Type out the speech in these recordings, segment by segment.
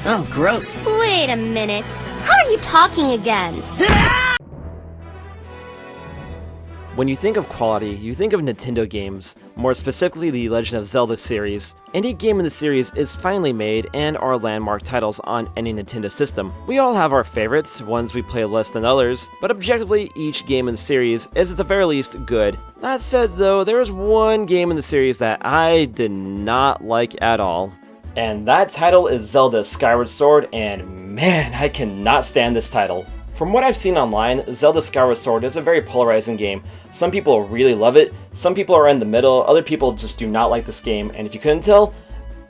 Oh, gross. Wait a minute. How are you talking again? When you think of quality, you think of Nintendo games, more specifically the Legend of Zelda series. Any game in the series is finally made and are landmark titles on any Nintendo system. We all have our favorites, ones we play less than others, but objectively each game in the series is at the very least good. That said though, there is one game in the series that I did not like at all. And that title is Zelda Skyward Sword, and man, I cannot stand this title. From what I've seen online, Zelda Skyward Sword is a very polarizing game. Some people really love it, some people are in the middle, other people just do not like this game, and if you couldn't tell,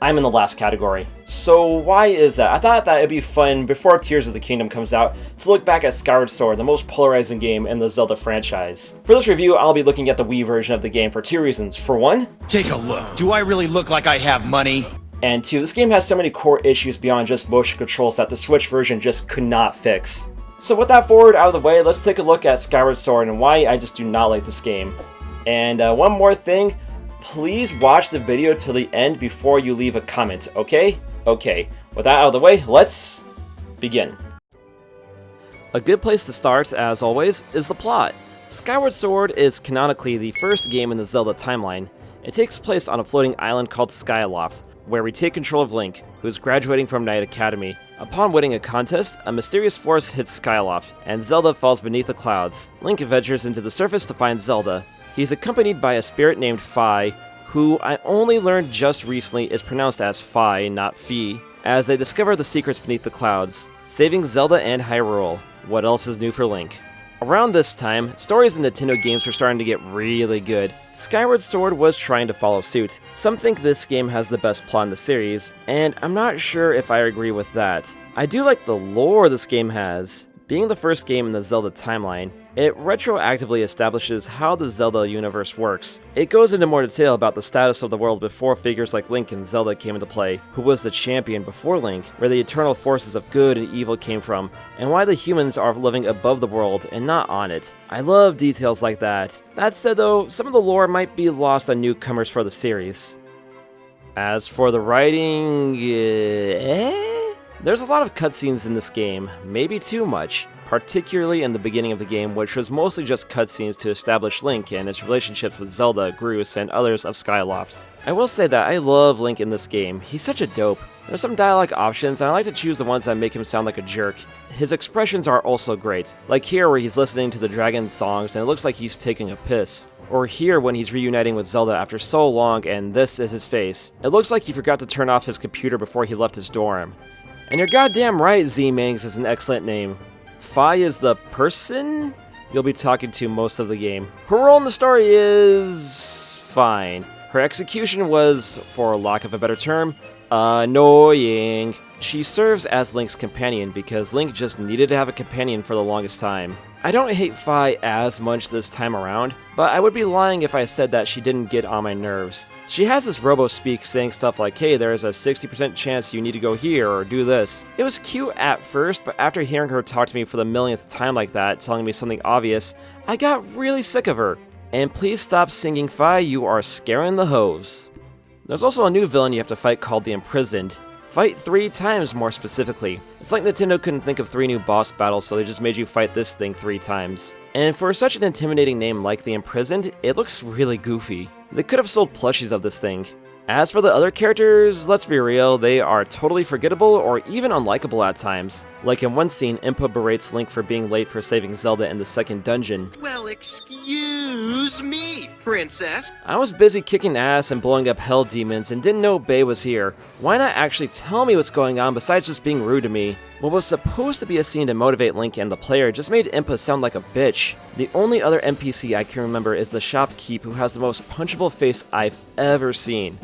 I'm in the last category. So why is that? I thought that it'd be fun before Tears of the Kingdom comes out to look back at Skyward Sword, the most polarizing game in the Zelda franchise. For this review, I'll be looking at the Wii version of the game for two reasons. For one, take a look. Do I really look like I have money? And two, this game has so many core issues beyond just motion controls that the Switch version just could not fix. So with that forward out of the way, let's take a look at Skyward Sword and why I just do not like this game. And one more thing, please watch the video till the end before you leave a comment, okay? Okay, with that out of the way, let's begin. A good place to start, as always, is the plot. Skyward Sword is canonically the first game in the Zelda timeline. It takes place on a floating island called Skyloft, where we take control of Link, who is graduating from Knight Academy. Upon winning a contest, a mysterious force hits Skyloft, and Zelda falls beneath the clouds. Link ventures into the surface to find Zelda. He's accompanied by a spirit named Fi, who I only learned just recently is pronounced as Fi, not Fee, as they discover the secrets beneath the clouds, saving Zelda and Hyrule. What else is new for Link? Around this time, stories in Nintendo games were starting to get really good. Skyward Sword was trying to follow suit. Some think this game has the best plot in the series, and I'm not sure if I agree with that. I do like the lore this game has. Being the first game in the Zelda timeline, it retroactively establishes how the Zelda universe works. It goes into more detail about the status of the world before figures like Link and Zelda came into play, who was the champion before Link, where the eternal forces of good and evil came from, and why the humans are living above the world and not on it. I love details like that. That said though, some of the lore might be lost on newcomers for the series. As for the writing, there's a lot of cutscenes in this game, maybe too much, particularly in the beginning of the game, which was mostly just cutscenes to establish Link and his relationships with Zelda, Groose, and others of Skyloft. I will say that I love Link in this game. He's such a dope. There's some dialogue options, and I like to choose the ones that make him sound like a jerk. His expressions are also great, like here where he's listening to the dragon songs and it looks like he's taking a piss. Or here when he's reuniting with Zelda after so long and this is his face. It looks like he forgot to turn off his computer before he left his dorm. And you're goddamn right, Z-Mangs is an excellent name. Fi is the person you'll be talking to most of the game. Her role in the story is fine. Her execution was, for lack of a better term, annoying. She serves as Link's companion because Link just needed to have a companion for the longest time. I don't hate Fi as much this time around, but I would be lying if I said that she didn't get on my nerves. She has this robo-speak saying stuff like, hey, there's a 60% chance you need to go here or do this. It was cute at first, but after hearing her talk to me for the millionth time like that, telling me something obvious, I got really sick of her. And please stop singing Fi, you are scaring the hoes. There's also a new villain you have to fight called the Imprisoned. Fight 3 times more specifically. It's like Nintendo couldn't think of 3 new boss battles, so they just made you fight this thing 3 times. And for such an intimidating name like the Imprisoned, it looks really goofy. They could have sold plushies of this thing. As for the other characters, let's be real, they are totally forgettable or even unlikable at times. Like in one scene, Impa berates Link for being late for saving Zelda in the second dungeon. Well, excuse me, princess. I was busy kicking ass and blowing up hell demons and didn't know Bae was here. Why not actually tell me what's going on besides just being rude to me? What was supposed to be a scene to motivate Link and the player just made Impa sound like a bitch. The only other NPC I can remember is the shopkeep, who has the most punchable face I've ever seen.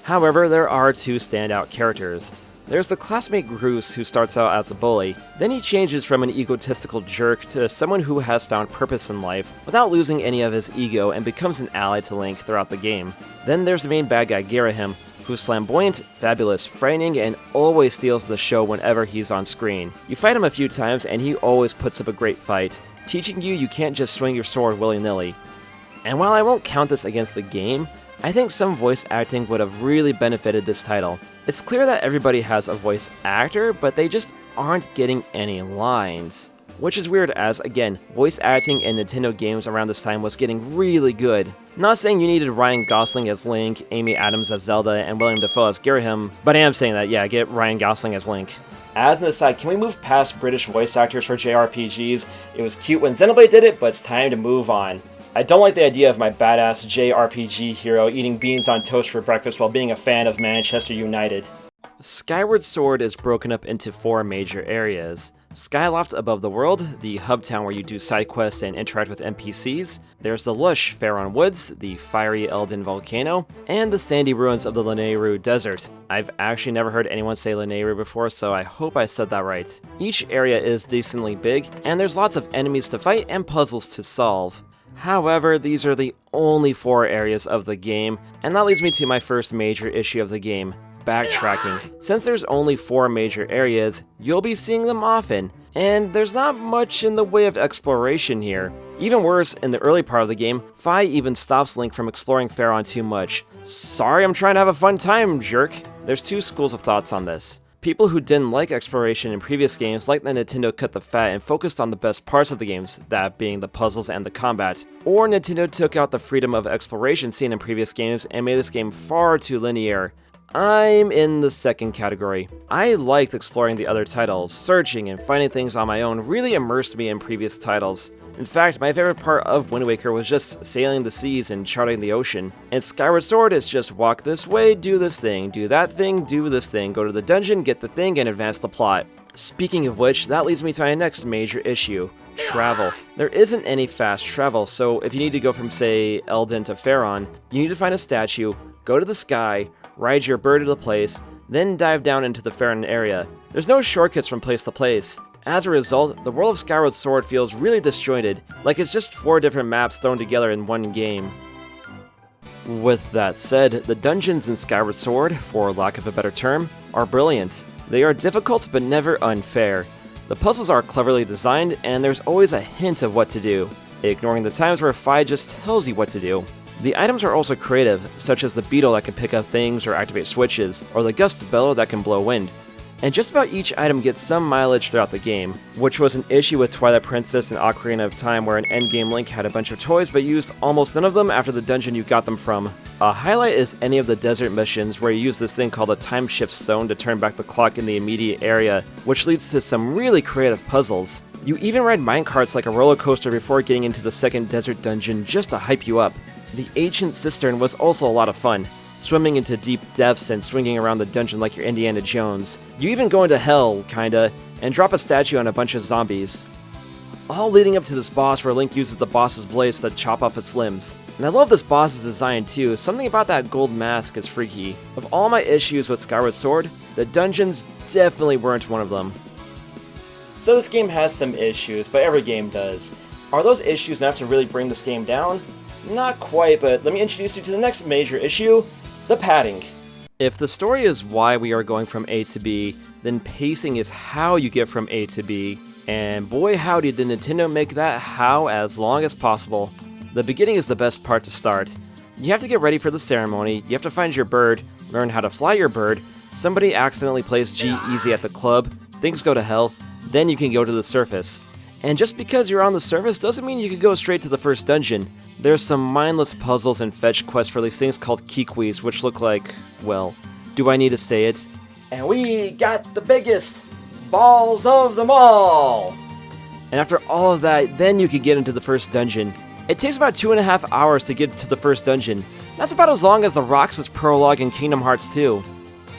However, there are 2 standout characters. There's the classmate Groose, who starts out as a bully. Then he changes from an egotistical jerk to someone who has found purpose in life without losing any of his ego and becomes an ally to Link throughout the game. Then there's the main bad guy Girahim, who's flamboyant, fabulous, frightening, and always steals the show whenever he's on screen. You fight him a few times and he always puts up a great fight, teaching you can't just swing your sword willy-nilly. And while I won't count this against the game, I think some voice acting would have really benefited this title. It's clear that everybody has a voice actor, but they just aren't getting any lines. Which is weird as, again, voice acting in Nintendo games around this time was getting really good. Not saying you needed Ryan Gosling as Link, Amy Adams as Zelda, and William Dafoe as Ghirahim, but I am saying that, yeah, get Ryan Gosling as Link. As an aside, can we move past British voice actors for JRPGs? It was cute when Xenoblade did it, but it's time to move on. I don't like the idea of my badass JRPG hero eating beans on toast for breakfast while being a fan of Manchester United. Skyward Sword is broken up into 4 major areas. Skyloft above the world, the hub town where you do side quests and interact with NPCs. There's the lush Faron Woods, the fiery Elden Volcano, and the sandy ruins of the Lanayru Desert. I've actually never heard anyone say Lanayru before, so I hope I said that right. Each area is decently big, and there's lots of enemies to fight and puzzles to solve. However, these are the only 4 areas of the game, and that leads me to my first major issue of the game. Backtracking. Since there's only 4 major areas, you'll be seeing them often, and there's not much in the way of exploration here. Even worse, in the early part of the game, Fi even stops Link from exploring Faron too much. Sorry, I'm trying to have a fun time, jerk. There's 2 schools of thoughts on this. People who didn't like exploration in previous games liked that Nintendo cut the fat and focused on the best parts of the games, that being the puzzles and the combat. Or Nintendo took out the freedom of exploration seen in previous games and made this game far too linear. I'm in the second category. I liked exploring the other titles. Searching and finding things on my own really immersed me in previous titles. In fact, my favorite part of Wind Waker was just sailing the seas and charting the ocean. And Skyward Sword is just walk this way, do this thing, do that thing, do this thing, go to the dungeon, get the thing, and advance the plot. Speaking of which, that leads me to my next major issue. Travel. There isn't any fast travel, so if you need to go from, say, Elden to Faron, you need to find a statue, go to the sky, ride your bird to the place, then dive down into the Faron area. There's no shortcuts from place to place. As a result, the world of Skyward Sword feels really disjointed, like it's just 4 different maps thrown together in one game. With that said, the dungeons in Skyward Sword, for lack of a better term, are brilliant. They are difficult but never unfair. The puzzles are cleverly designed, and there's always a hint of what to do, ignoring the times where Fi just tells you what to do. The items are also creative, such as the beetle that can pick up things or activate switches, or the gust bellow that can blow wind. And just about each item gets some mileage throughout the game, which was an issue with Twilight Princess and Ocarina of Time where an endgame Link had a bunch of toys but used almost none of them after the dungeon you got them from. A highlight is any of the desert missions where you use this thing called a time shift stone to turn back the clock in the immediate area, which leads to some really creative puzzles. You even ride minecarts like a roller coaster before getting into the second desert dungeon just to hype you up. The ancient cistern was also a lot of fun, swimming into deep depths and swinging around the dungeon like you're Indiana Jones. You even go into hell, kinda, and drop a statue on a bunch of zombies. All leading up to this boss where Link uses the boss's blades to chop off its limbs. And I love this boss's design too, something about that gold mask is freaky. Of all my issues with Skyward Sword, the dungeons definitely weren't one of them. So this game has some issues, but every game does. Are those issues enough to really bring this game down? Not quite, but let me introduce you to the next major issue, the padding. If the story is why we are going from A to B, then pacing is how you get from A to B. And boy howdy did Nintendo make that how as long as possible. The beginning is the best part to start. You have to get ready for the ceremony, you have to find your bird, learn how to fly your bird, somebody accidentally plays G-Easy at the club, things go to hell, then you can go to the surface. And just because you're on the surface doesn't mean you can go straight to the first dungeon. There's some mindless puzzles and fetch quests for these things called kikwis, which look like, well, do I need to say it? And we got the biggest balls of them all! And after all of that, then you can get into the first dungeon. It takes about 2.5 hours to get to the first dungeon. That's about as long as the Roxas prologue in Kingdom Hearts 2.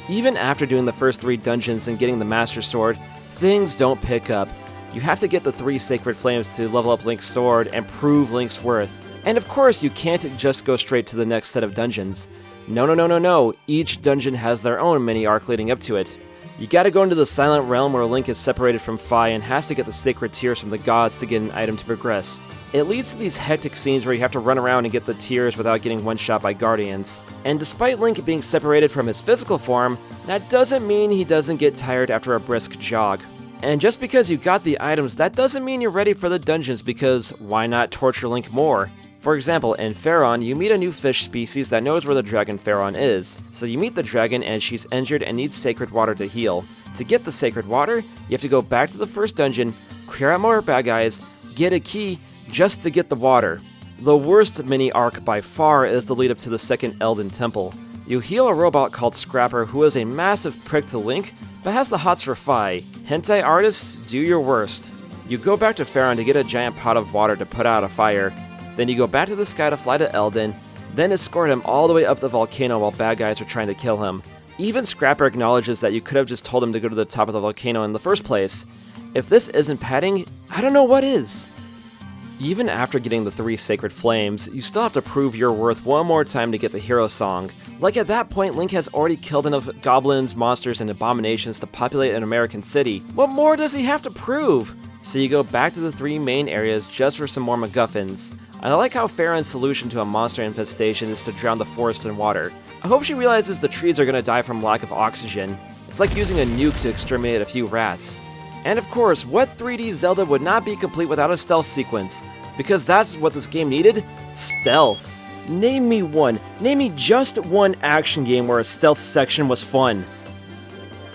Even after doing the first 3 dungeons and getting the Master Sword, things don't pick up. You have to get the 3 Sacred Flames to level up Link's sword and prove Link's worth. And of course, you can't just go straight to the next set of dungeons. No. Each dungeon has their own mini-arc leading up to it. You gotta go into the Silent Realm where Link is separated from Fi and has to get the Sacred Tears from the gods to get an item to progress. It leads to these hectic scenes where you have to run around and get the tears without getting one-shot by guardians. And despite Link being separated from his physical form, that doesn't mean he doesn't get tired after a brisk jog. And just because you got the items, that doesn't mean you're ready for the dungeons, because why not torture Link more? For example, in Pharaon, you meet a new fish species that knows where the dragon Pharaon is. So you meet the dragon and she's injured and needs sacred water to heal. To get the sacred water, you have to go back to the first dungeon, clear out more bad guys, get a key just to get the water. The worst mini-arc by far is the lead up to the second Elden Temple. You heal a robot called Scrapper who is a massive prick to Link, but has the hots for Fi. Hentai artists, do your worst. You go back to Pharaon to get a giant pot of water to put out a fire. Then you go back to the sky to fly to Elden, then escort him all the way up the volcano while bad guys are trying to kill him. Even Scrapper acknowledges that you could have just told him to go to the top of the volcano in the first place. If this isn't padding, I don't know what is. Even after getting the 3 sacred flames, you still have to prove your worth one more time to get the hero song. Like at that point, Link has already killed enough goblins, monsters, and abominations to populate an American city. What more does he have to prove? So you go back to the 3 main areas just for some more MacGuffins. I like how Pharaon's solution to a monster infestation is to drown the forest in water. I hope she realizes the trees are gonna die from lack of oxygen. It's like using a nuke to exterminate a few rats. And of course, what 3D Zelda would not be complete without a stealth sequence? Because that's what this game needed? Stealth. Name me one. Name me just one action game where a stealth section was fun.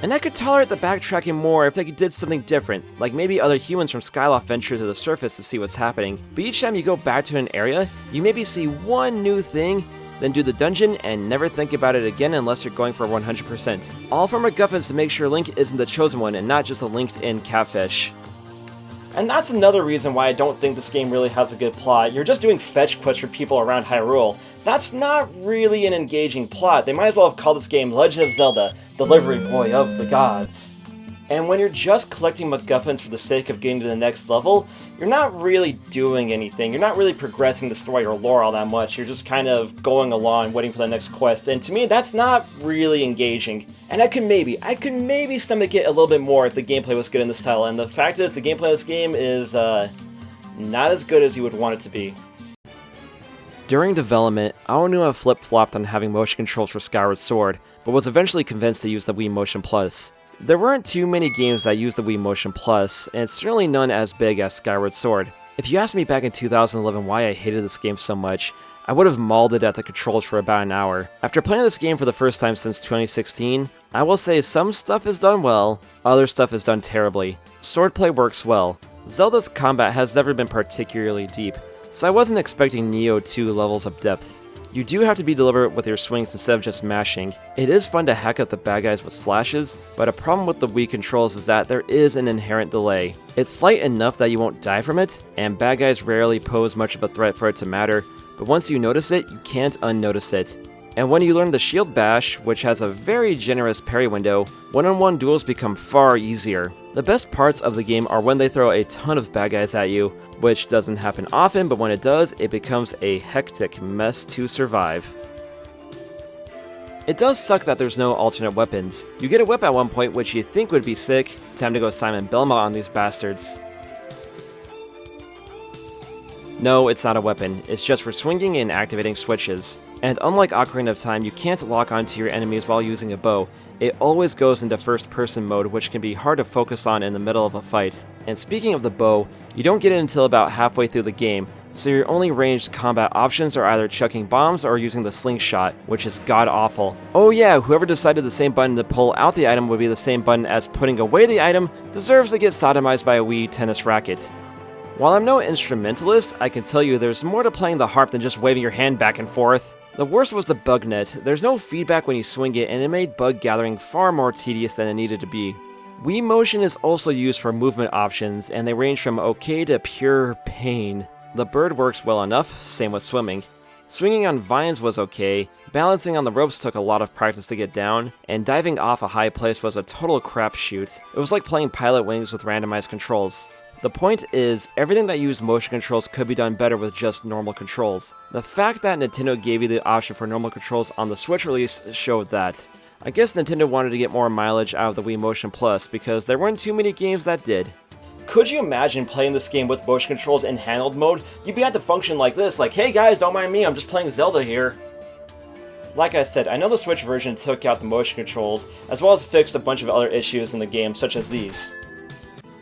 And I could tolerate the backtracking more if they did something different, like maybe other humans from Skyloft venture to the surface to see what's happening. But each time you go back to an area, you maybe see one new thing, then do the dungeon and never think about it again unless you're going for 100%. All for MacGuffins to make sure Link isn't the chosen one and not just a linked-in catfish. And that's another reason why I don't think this game really has a good plot. You're just doing fetch quests for people around Hyrule. That's not really an engaging plot. They might as well have called this game Legend of Zelda, Delivery Boy of the Gods. And when you're just collecting MacGuffins for the sake of getting to the next level, you're not really doing anything. You're not really progressing the story or lore all that much. You're just kind of going along, waiting for the next quest. And to me, that's not really engaging. And I could maybe stomach it a little bit more if the gameplay was good in this title. And the fact is, the gameplay of this game is not as good as you would want it to be. During development, Aonuma flip-flopped on having motion controls for Skyward Sword, but was eventually convinced to use the Wii Motion Plus. There weren't too many games that used the Wii Motion Plus, and it's certainly none as big as Skyward Sword. If you asked me back in 2011 why I hated this game so much, I would have mauled it at the controls for about an hour. After playing this game for the first time since 2016, I will say some stuff is done well, other stuff is done terribly. Swordplay works well. Zelda's combat has never been particularly deep, so I wasn't expecting Nioh 2 levels of depth. You do have to be deliberate with your swings instead of just mashing. It is fun to hack up the bad guys with slashes, but a problem with the Wii controls is that there is an inherent delay. It's slight enough that you won't die from it, and bad guys rarely pose much of a threat for it to matter, but once you notice it, you can't unnotice it. And when you learn the Shield Bash, which has a very generous parry window, one-on-one duels become far easier. The best parts of the game are when they throw a ton of bad guys at you, which doesn't happen often, but when it does, it becomes a hectic mess to survive. It does suck that there's no alternate weapons. You get a whip at one point which you think would be sick. Time to go Simon Belmont on these bastards. No, it's not a weapon, it's just for swinging and activating switches. And unlike Ocarina of Time, you can't lock onto your enemies while using a bow. It always goes into first-person mode, which can be hard to focus on in the middle of a fight. And speaking of the bow, you don't get it until about halfway through the game, so your only ranged combat options are either chucking bombs or using the slingshot, which is god-awful. Oh yeah, whoever decided the same button to pull out the item would be the same button as putting away the item deserves to get sodomized by a Wii tennis racket. While I'm no instrumentalist, I can tell you there's more to playing the harp than just waving your hand back and forth. The worst was the bug net. There's no feedback when you swing it, and it made bug gathering far more tedious than it needed to be. Wii Motion is also used for movement options, and they range from okay to pure pain. The bird works well enough, same with swimming. Swinging on vines was okay, balancing on the ropes took a lot of practice to get down, and diving off a high place was a total crapshoot. It was like playing Pilot Wings with randomized controls. The point is, everything that used motion controls could be done better with just normal controls. The fact that Nintendo gave you the option for normal controls on the Switch release showed that. I guess Nintendo wanted to get more mileage out of the Wii Motion Plus because there weren't too many games that did. Could you imagine playing this game with motion controls in handheld mode? You'd be at the function like this, like, hey guys, don't mind me, I'm just playing Zelda here. Like I said, I know the Switch version took out the motion controls, as well as fixed a bunch of other issues in the game, such as these.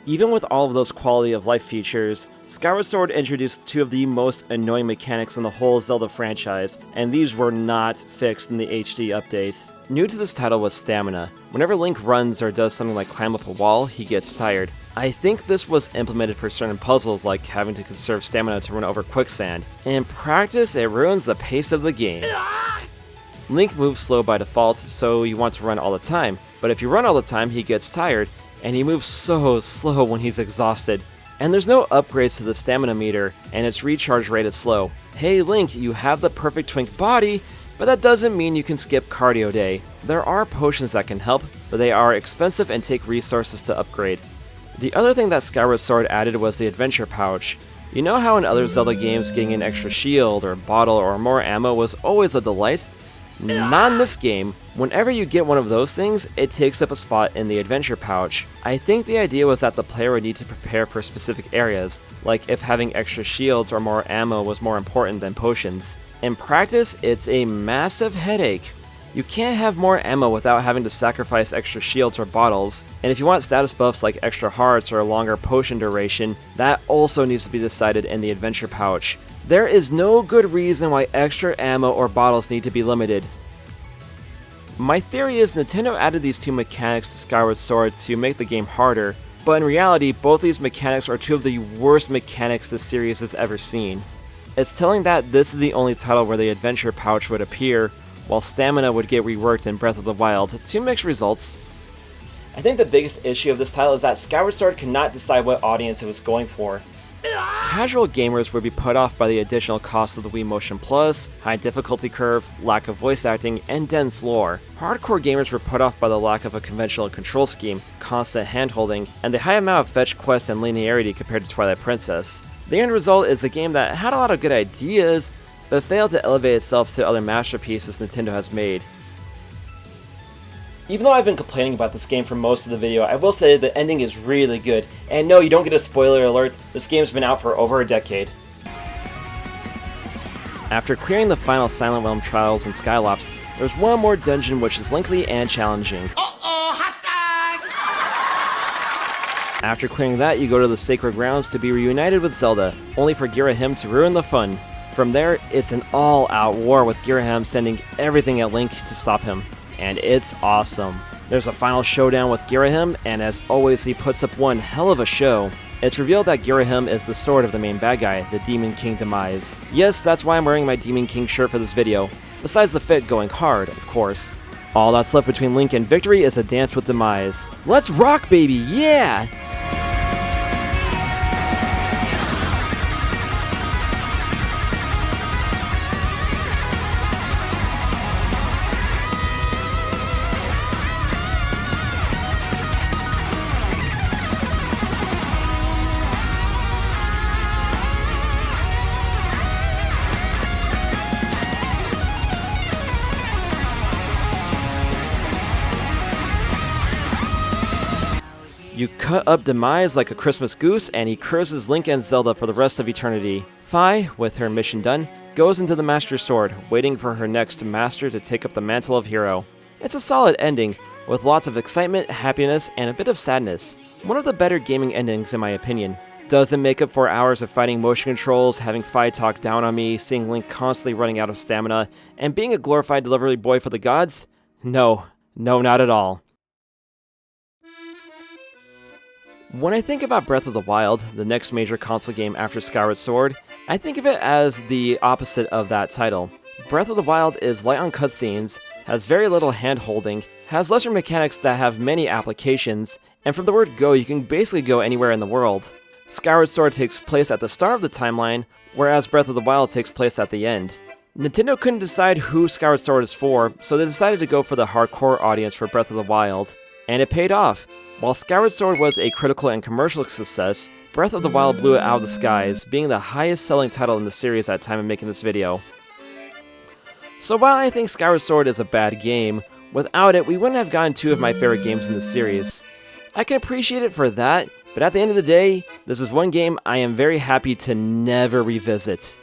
Even with all of those quality of life features, Skyward Sword introduced two of the most annoying mechanics in the whole Zelda franchise, and these were not fixed in the HD update. New to this title was stamina. Whenever Link runs or does something like climb up a wall, he gets tired. I think this was implemented for certain puzzles like having to conserve stamina to run over quicksand. In practice, it ruins the pace of the game. Link moves slow by default, so you want to run all the time, but if you run all the time, he gets tired, and he moves so slow when he's exhausted. And there's no upgrades to the stamina meter, and its recharge rate is slow. Hey Link, you have the perfect twink body, but that doesn't mean you can skip cardio day. There are potions that can help, but they are expensive and take resources to upgrade. The other thing that Skyward Sword added was the adventure pouch. You know how in other Zelda games getting an extra shield or bottle or more ammo was always a delight? Not in this game. Whenever you get one of those things, it takes up a spot in the adventure pouch. I think the idea was that the player would need to prepare for specific areas, like if having extra shields or more ammo was more important than potions. In practice, it's a massive headache. You can't have more ammo without having to sacrifice extra shields or bottles, and if you want status buffs like extra hearts or a longer potion duration, that also needs to be decided in the adventure pouch. There is no good reason why extra ammo or bottles need to be limited. My theory is Nintendo added these two mechanics to Skyward Sword to make the game harder, but in reality, both these mechanics are two of the worst mechanics the series has ever seen. It's telling that this is the only title where the adventure pouch would appear, while stamina would get reworked in Breath of the Wild. Two mixed results. I think the biggest issue of this title is that Skyward Sword cannot decide what audience it was going for. Casual gamers would be put off by the additional cost of the Wii Motion Plus, high difficulty curve, lack of voice acting, and dense lore. Hardcore gamers were put off by the lack of a conventional control scheme, constant handholding, and the high amount of fetch quests and linearity compared to Twilight Princess. The end result is a game that had a lot of good ideas, but failed to elevate itself to other masterpieces Nintendo has made. Even though I've been complaining about this game for most of the video, I will say the ending is really good. And no, you don't get a spoiler alert, this game's been out for over a decade. After clearing the final Silent Realm trials in Skyloft, there's one more dungeon which is lengthy and challenging. After clearing that, you go to the Sacred Grounds to be reunited with Zelda, only for Girahim to ruin the fun. From there, it's an all-out war with Girahim sending everything at Link to stop him. And it's awesome. There's a final showdown with Girahim, and as always he puts up one hell of a show. It's revealed that Girahim is the sword of the main bad guy, the Demon King Demise. Yes, that's why I'm wearing my Demon King shirt for this video, besides the fit going hard, of course. All that's left between Link and victory is a dance with Demise. Let's rock, baby, yeah! You cut up Demise like a Christmas goose, and he curses Link and Zelda for the rest of eternity. Fi, with her mission done, goes into the Master Sword, waiting for her next master to take up the mantle of hero. It's a solid ending, with lots of excitement, happiness, and a bit of sadness. One of the better gaming endings in my opinion. Doesn't make up for hours of fighting motion controls, having Fi talk down on me, seeing Link constantly running out of stamina, and being a glorified delivery boy for the gods? No, not at all. When I think about Breath of the Wild, the next major console game after Skyward Sword, I think of it as the opposite of that title. Breath of the Wild is light on cutscenes, has very little hand-holding, has lesser mechanics that have many applications, and from the word go, you can basically go anywhere in the world. Skyward Sword takes place at the start of the timeline, whereas Breath of the Wild takes place at the end. Nintendo couldn't decide who Skyward Sword is for, so they decided to go for the hardcore audience for Breath of the Wild. And it paid off. While Skyward Sword was a critical and commercial success, Breath of the Wild blew it out of the skies, being the highest selling title in the series at the time of making this video. So while I think Skyward Sword is a bad game, without it we wouldn't have gotten two of my favorite games in the series. I can appreciate it for that, but at the end of the day, this is one game I am very happy to never revisit.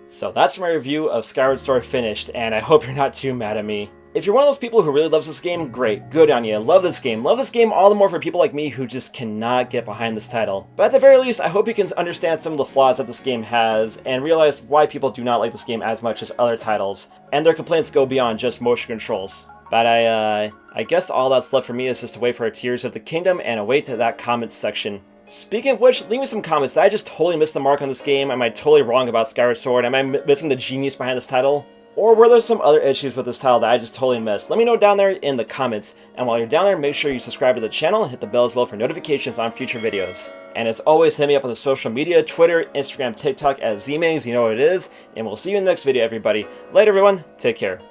So that's my review of Skyward Sword finished, and I hope you're not too mad at me. If you're one of those people who really loves this game, great, good on you, love this game. Love this game all the more for people like me who just cannot get behind this title. But at the very least, I hope you can understand some of the flaws that this game has, and realize why people do not like this game as much as other titles, and their complaints go beyond just motion controls. But I guess all that's left for me is just to wait for our Tears of the Kingdom and await that comments section. Speaking of which, leave me some comments. Did I just totally miss the mark on this game? Am I totally wrong about Skyward Sword? Am I missing the genius behind this title? Or were there some other issues with this title that I just totally missed? Let me know down there in the comments. And while you're down there, make sure you subscribe to the channel and hit the bell as well for notifications on future videos. And as always, hit me up on the social media, Twitter, Instagram, TikTok at ZMangs, you know what it is. And we'll see you in the next video, everybody. Later, everyone. Take care.